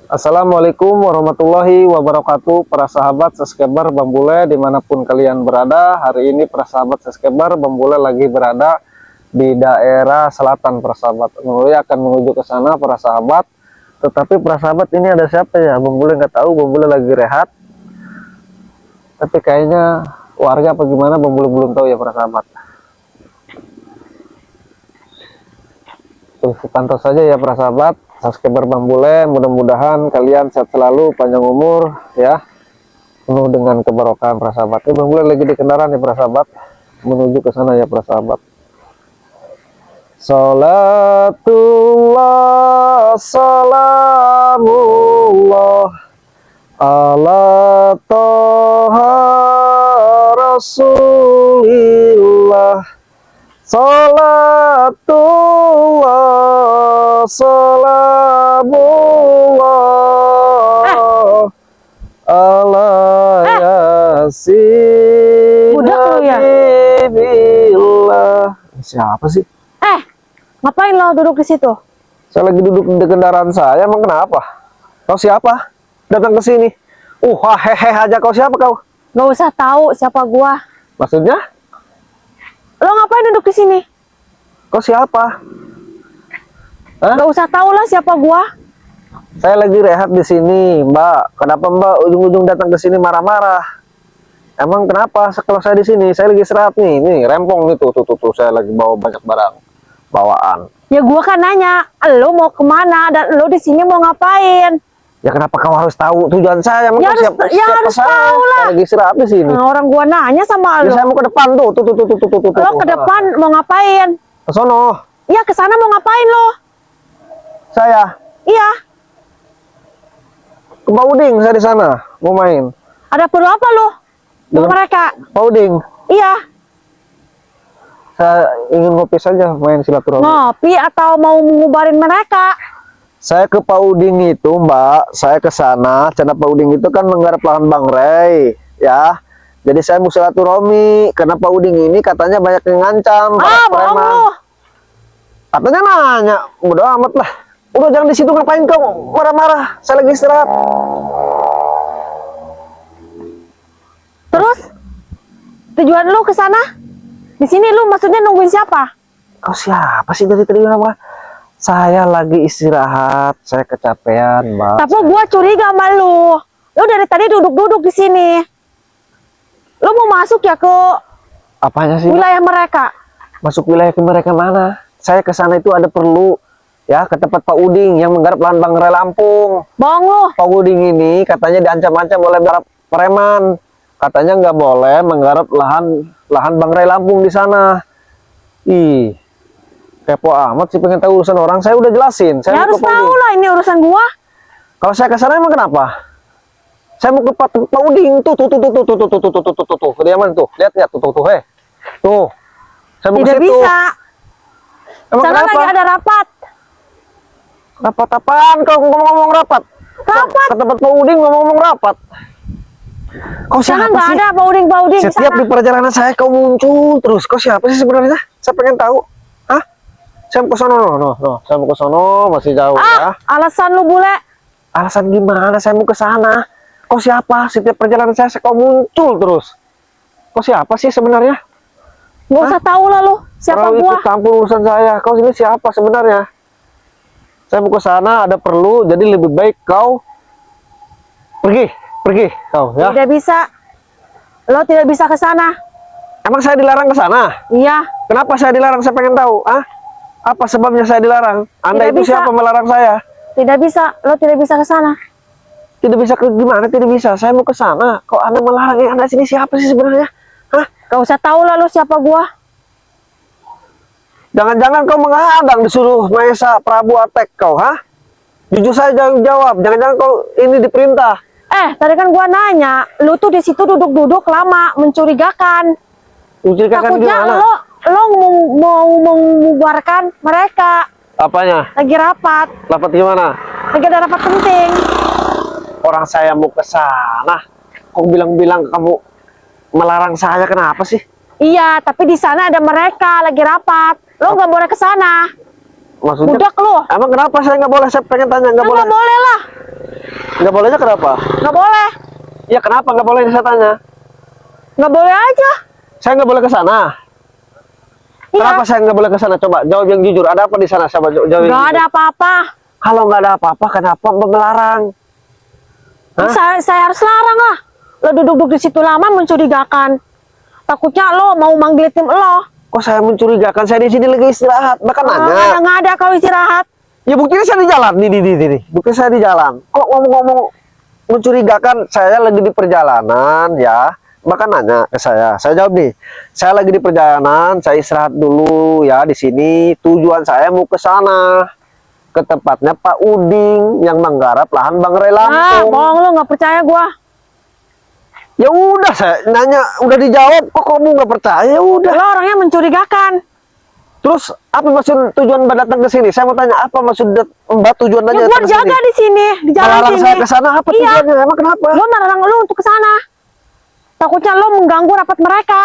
Assalamualaikum warahmatullahi wabarakatuh, para sahabat subscriber Bang Bule dimanapun kalian berada. Hari ini para sahabat subscriber Bang Bule lagi berada di daerah selatan para sahabat. Bang Bule akan menuju ke sana para sahabat. Tetapi para sahabat, ini ada siapa ya? Bang Bule nggak tahu. Bang Bule lagi rehat. Tapi kayaknya warga apa gimana, Bang Bule belum tahu ya para sahabat. Tuh, pantau saja ya para sahabat subscriber Bang Bule. Mudah-mudahan kalian sehat selalu, panjang umur ya, penuh dengan keberkahan para sahabat. Bang Bule lagi di kendaraan ya para sahabat, menuju ke sana ya para sahabat. Salatullah salamullah ala toha rasulillah. Salatullah salamullah ala yasin habibillah. Siapa sih? Ngapain lo duduk di situ? Saya lagi duduk di kendaraan saya. Emang kenapa? Kau siapa? Datang ke sini. Hehehe aja. Kau siapa kau? Gak usah tahu siapa gua. Maksudnya? Lo ngapain duduk di sini? Kau siapa? Hah? Gak usah tahu lah siapa gua. Saya lagi rehat di sini, Mbak. Kenapa Mbak ujung-ujung datang ke sini marah-marah? Emang kenapa? Kalau saya di sini, saya lagi istirahat nih. Nih, rempong nih tuh. Saya lagi bawa banyak barang bawaan. Ya gua kan nanya, lo mau kemana dan lo di sini mau ngapain? Ya kenapa kau harus tahu tujuan saya? Emang Ya kau harus tahu lah. Saya lagi istirahat di sini. Nah, orang gua nanya sama Ya, lo. saya mau ke depan tuh. Lo ke depan mau ngapain? Ke sono. Iya, ke sana mau ngapain lo? Saya Iya. ke Pauding, saya di sana mau main. Ada perlu apa lo? Mau Dengan mereka? Pauding. Iya. Saya ingin ngopi saja, main silaturahmi. Ngopi atau mau mengubarin mereka? Saya ke Pauding itu, Mbak. Saya ke sana. Karena Pauding itu kan menggarap lahan Bang Rey, ya. Jadi saya mau silaturahmi. Karena Pauding ini katanya banyak yang ngancam. Bohong lo. Katanya nanya, udah amat lah. Udah jangan di situ, ngapain kau marah-marah? Saya lagi istirahat. Terus tujuan lu ke sana? Di sini lu maksudnya nungguin siapa? Kau siapa sih dari tadi Mbak? Saya lagi istirahat, saya kecapean, Mbak. Tapi gua curiga sama lu. Lu dari tadi duduk-duduk di sini. Lu mau masuk ya ke Apanya sih? wilayah mereka? Masuk wilayah ke mereka mana? Saya ke sana itu ada perlu, ya, ke tempat Pak Uding yang menggarap lahan Bang Rey Lampung. Bohong lu. Pak Uding ini katanya diancam-ancam oleh para preman. Katanya nggak boleh menggarap lahan Bang Rey Lampung di sana. Ih, kepo amat sih, pengen tahu urusan orang. Saya udah jelasin. Saya Ya harus tahu lah, ini urusan gua. Kalau saya ke sana emang kenapa? Saya mau ke Pak Uding tuh. Kediaman tuh. Lihat tuh. Tuh. Saya mau ke Tidak situ. bisa. Emang Sana kenapa? lagi ada rapat. Rapat apaan? Kau ngomong-ngomong rapat? Rapat. Ke tempat Pak Uding ngomong-ngomong rapat. Kau Sana siapa nggak sih? ada Pauding. Setiap Sana. di perjalanan saya kau muncul terus. Kau siapa sih sebenarnya? Saya pengen tahu. Hah? Saya mau ke sono, no. Saya mau ke sono, masih jauh ya. Alasan lu bule. Alasan gimana? Saya mau ke sana. Kau siapa? Setiap perjalanan saya kau muncul terus. Kau siapa sih sebenarnya? Gak usah tahu lah lu. Siapa Kalau gua? ikut campur urusan saya. Kau ini siapa sebenarnya? Saya mau ke sana, ada perlu, jadi lebih baik kau pergi kau ya. Tidak bisa. Lo tidak bisa ke sana. Emang saya dilarang ke sana? Iya. Kenapa saya dilarang? Saya pengen tahu. Apa sebabnya saya dilarang? Anda Tidak itu bisa. siapa melarang saya? Tidak bisa. Lo tidak bisa ke sana. Tidak bisa ke gimana? Tidak bisa. Saya mau ke sana. Kok Anda melarang? Anda sini siapa sih sebenarnya? Hah? Gak usah tahu lah lo siapa gua. Jangan-jangan kau menghadang disuruh Maesa Prabu Atek kau, hah? Jujur saya jawab. Jangan-jangan kau ini diperintah. Tadi kan gua nanya, lu tuh di situ duduk-duduk lama, mencurigakan. Mencurigakan Takutnya gimana? lo mau mengubarkan mereka. Apanya? Lagi rapat. Rapat gimana? Lagi ada rapat penting. Orang saya mau ke sana. Kok bilang-bilang kamu melarang saya, kenapa sih? Iya, tapi di sana ada mereka lagi rapat. Lo nggak boleh ke sana. Maksudnya? Budak lo. Emang kenapa saya nggak boleh? Saya pengen tanya, nggak boleh. Nggak boleh lah. Nggak bolehnya kenapa? Nggak boleh. Ya kenapa nggak boleh, saya tanya. Nggak boleh aja. Saya nggak boleh ke sana. Iya. Kenapa saya nggak boleh ke sana? Coba jawab yang jujur. Ada apa di sana? Coba jawab yang Nggak jujur. ada apa-apa. Kalau nggak ada apa-apa, kenapa Mbak melarang? Hah? Saya harus larang lah. Lo duduk-duduk di situ lama mencurigakan. Takutnya lo mau manggil tim lo. Kok saya mencurigakan? Saya di sini lagi istirahat. Bahkan nanya. Nggak ada kau istirahat. Ya buktinya saya di jalan. Nih. Buktinya saya di jalan. Kok ngomong-ngomong mencurigakan? Saya lagi di perjalanan ya. Bahkan nanya ke saya. Saya jawab nih. Saya lagi di perjalanan. Saya istirahat dulu ya di sini. Tujuan saya mau ke sana. Ke tempatnya Pak Uding yang menggarap lahan Bangrai Lampung. Bohong lo, nggak percaya gua. Ya udah, saya nanya udah dijawab, kok kamu nggak percaya? Ya udah. Lo orangnya mencurigakan. Terus apa maksud tujuan Mbak datang ke sini? Saya mau tanya apa maksud Mbak tujuan Ya aja gua datang ke jaga sini? di sini, di jalan Melarang sini. saya ke sana apa Iya. tujuannya? Emang kenapa? Gua melarang lo untuk ke sana. Takutnya lo mengganggu rapat mereka.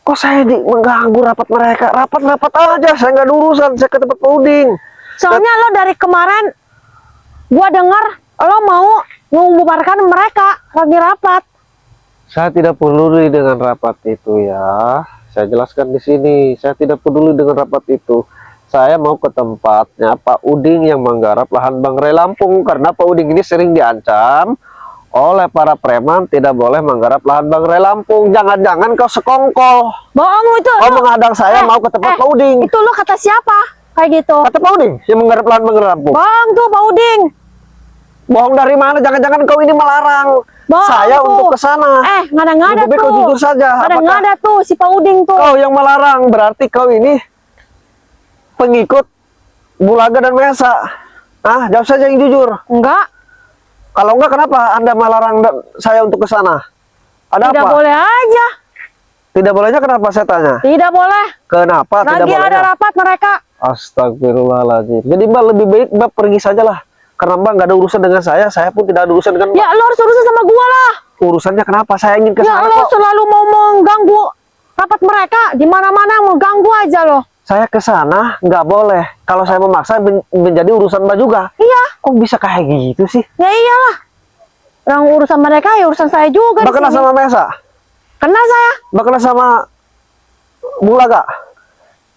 Kok saya mengganggu rapat mereka? Rapat aja, saya nggak ada urusan. Saya ke tempat Pak Uding. Soalnya lo dari kemarin gua dengar lo mau membubarkan mereka lagi rapat. Saya tidak peduli dengan rapat itu ya. Saya jelaskan di sini. Saya tidak peduli dengan rapat itu. Saya mau ke tempatnya Pak Uding yang menggarap lahan Bangrai Lampung. Karena Pak Uding ini sering diancam oleh para preman tidak boleh menggarap lahan Bangrai Lampung. Jangan-jangan kau sekongkol. Bohong lo itu. Kau Lo- menghadang saya mau ke tempat Pak Uding. Itu lo kata siapa? Kayak gitu. Kata Pak Uding yang menggarap lahan Bangrai Lampung. Bohong tuh Pak Uding. Bohong dari mana? Jangan-jangan kau ini melarang Bohong saya tuh. untuk ke sana. Ngada-ngada Lebih baik tuh. kau jujur saja. Apakah Ngada-ngada tuh si Pak Uding tuh. kau yang melarang? Berarti kau ini pengikut Bulaga dan Mesa. Ah, jawab saja yang jujur. Enggak. Kalau enggak, kenapa Anda melarang saya untuk ke sana? Ada Tidak apa? boleh aja. Tidak bolehnya kenapa saya tanya? Tidak boleh. Kenapa tidak Lagi bolehnya? ada rapat mereka. Astagfirullahaladzim. Jadi Mbak lebih baik Mbak pergi sajalah. Karena Mbak nggak ada urusan dengan saya pun tidak ada urusan dengan Mbak. Ya lo harus urusan sama gua lah. Urusannya kenapa? Saya ingin ke Ya sana lo kok. selalu mau mengganggu rapat mereka. Di mana-mana mau ganggu aja lo. Saya ke sana nggak boleh. Kalau saya memaksa menjadi urusan Mbak juga. Iya. Kok bisa kayak gitu sih? Ya iyalah. Yang urusan mereka ya urusan saya juga. Mbak di kenal sini. sama Mesa? Kenal saya. Mbak kenal sama Bulaga?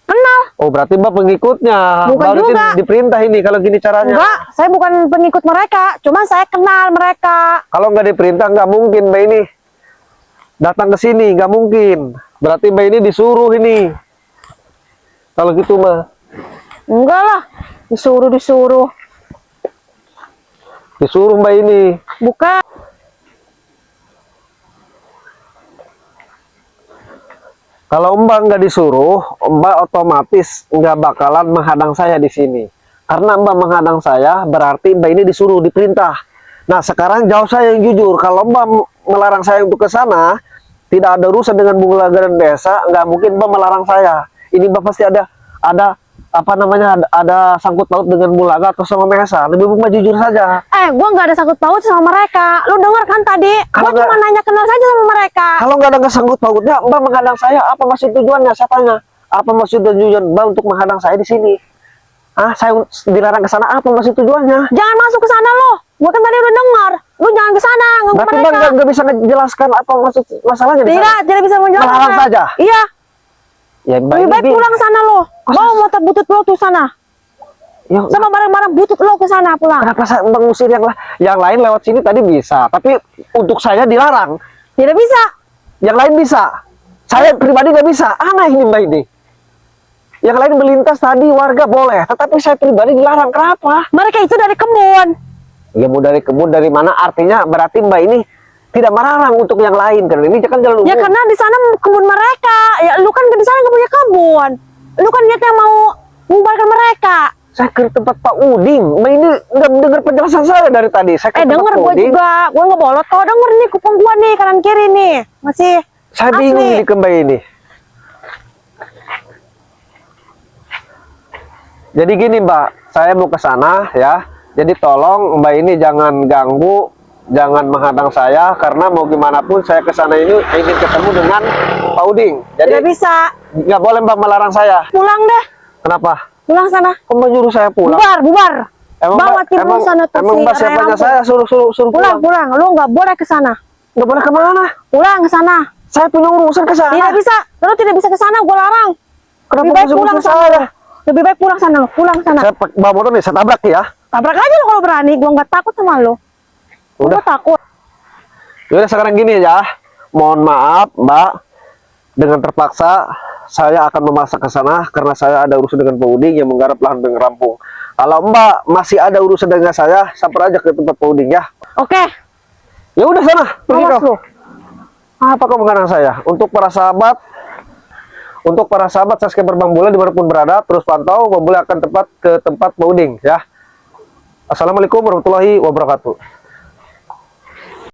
Kenal. Oh, berarti Mbak pengikutnya. Bukan Berarti juga. diperintah ini kalau gini caranya. Enggak. Saya bukan pengikut mereka. Cuma saya kenal mereka. Kalau nggak diperintah nggak mungkin Mbak ini datang ke sini, nggak mungkin. Berarti Mbak ini disuruh ini. Kalau gitu mah Enggak lah. Disuruh. disuruh Mbak ini. Bukan. Kalau Mbak nggak disuruh, Mbak otomatis nggak bakalan menghadang saya di sini. Karena Mbak menghadang saya, berarti Mbak ini disuruh, diperintah. Nah, sekarang jawab saya yang jujur. Kalau Mbak melarang saya untuk ke sana, tidak ada urusan dengan Bulaga dan Desa, nggak mungkin Mbak melarang saya. Ini Mbak pasti ada apa namanya, ada sangkut paut dengan Bulaga atau sama Mesa. Lebih baik Mbak jujur saja. Gua nggak ada sangkut paut sama mereka. Lu dengar kan tadi? Kalau Gua cuma nggak- nanya kenal saja sama mereka. Kalau nggak ada sangkut pautnya, Mbak menghadang saya, apa maksud tujuannya? Saya tanya, apa maksud dan tujuan Mbak untuk menghadang saya di sini? Ah, saya dilarang ke sana, apa maksud tujuannya? Jangan masuk ke sana lo. Gua kan tadi udah dengar. Lu jangan ke sana, ngomong Berarti Mbak mereka. nggak bisa menjelaskan apa maksud masalahnya di sana? Tidak bisa menjelaskan. Melarang saja? Iya. Ya, Mbak Lebih baik ini pulang ke sana lo. Bawa motor butut lo tuh sana. Ya, Sama barang-barang butut lo ke sana pulang. kenapa saya mengusir yang lain lewat sini tadi bisa, tapi untuk saya dilarang. Tidak bisa. Yang lain bisa. Saya pribadi nggak bisa. Aneh ini Mbak ini. Yang lain melintas tadi warga boleh, tetapi saya pribadi dilarang. Kenapa? Mereka itu dari kebun. Ya mau dari kebun dari mana? Artinya berarti Mbak ini tidak melarang untuk yang lain, karena ini kan jalan umum. Ya karena di sana kebun mereka. Ya lu kan di sana nggak punya kebun. Lu kan niatnya mau membubarkan mereka. Saya ke tempat Pak Uding. Mbak ini nggak dengar penjelasan saya dari tadi. Saya ke tempat Denger Pak gue Uding. juga. Gue nggak bolot. Kau denger nih kuping gue nih kanan kiri nih. Masih Saya asli. bingung ini ke Mbak ini. Jadi gini Mbak, saya mau ke sana ya. Jadi tolong Mbak ini jangan ganggu, jangan menghadang saya, karena mau gimana pun saya ke sana ini ingin ketemu dengan Pak Uding. Jadi Tidak bisa. nggak boleh Mbak melarang saya. Pulang deh. Kenapa? Pulang sana. Kok Mbak nyuruh saya pulang? Bubar, bubar. Bawa tim lu sana tuh emang si Mbak Ray siapanya Lampung. saya suruh Pulang, pulang. Lu nggak boleh ke sana. Nggak boleh kemana? Pulang ke sana. Saya punya urusan ke sana. Tidak bisa. Lu tidak bisa ke sana, gua larang. Kenapa Lebih baik masih pulang urusan sana. saya? Lu. Lebih baik pulang sana, lu. Pulang sana. Saya bawa motor nih, saya tabrak ya. Tabrak aja lu kalau berani. Gua nggak takut sama lu. Gua Udah. takut. Yaudah sekarang gini aja. Mohon maaf, Mbak. Dengan terpaksa saya akan memaksa ke sana karena saya ada urusan dengan Pak Uding yang menggarap lahan dengan rampung. Kalau Mbak masih ada urusan dengan saya, sampai aja ke tempat Pak Uding ya. Oke. Ya udah sana, pergi Awas kau. lu. Apa kau mengenang saya? Untuk para sahabat subscriber Bang Bule dimanapun berada, terus pantau Bang Bule akan ke tempat Pak Uding ya. Assalamualaikum warahmatullahi wabarakatuh.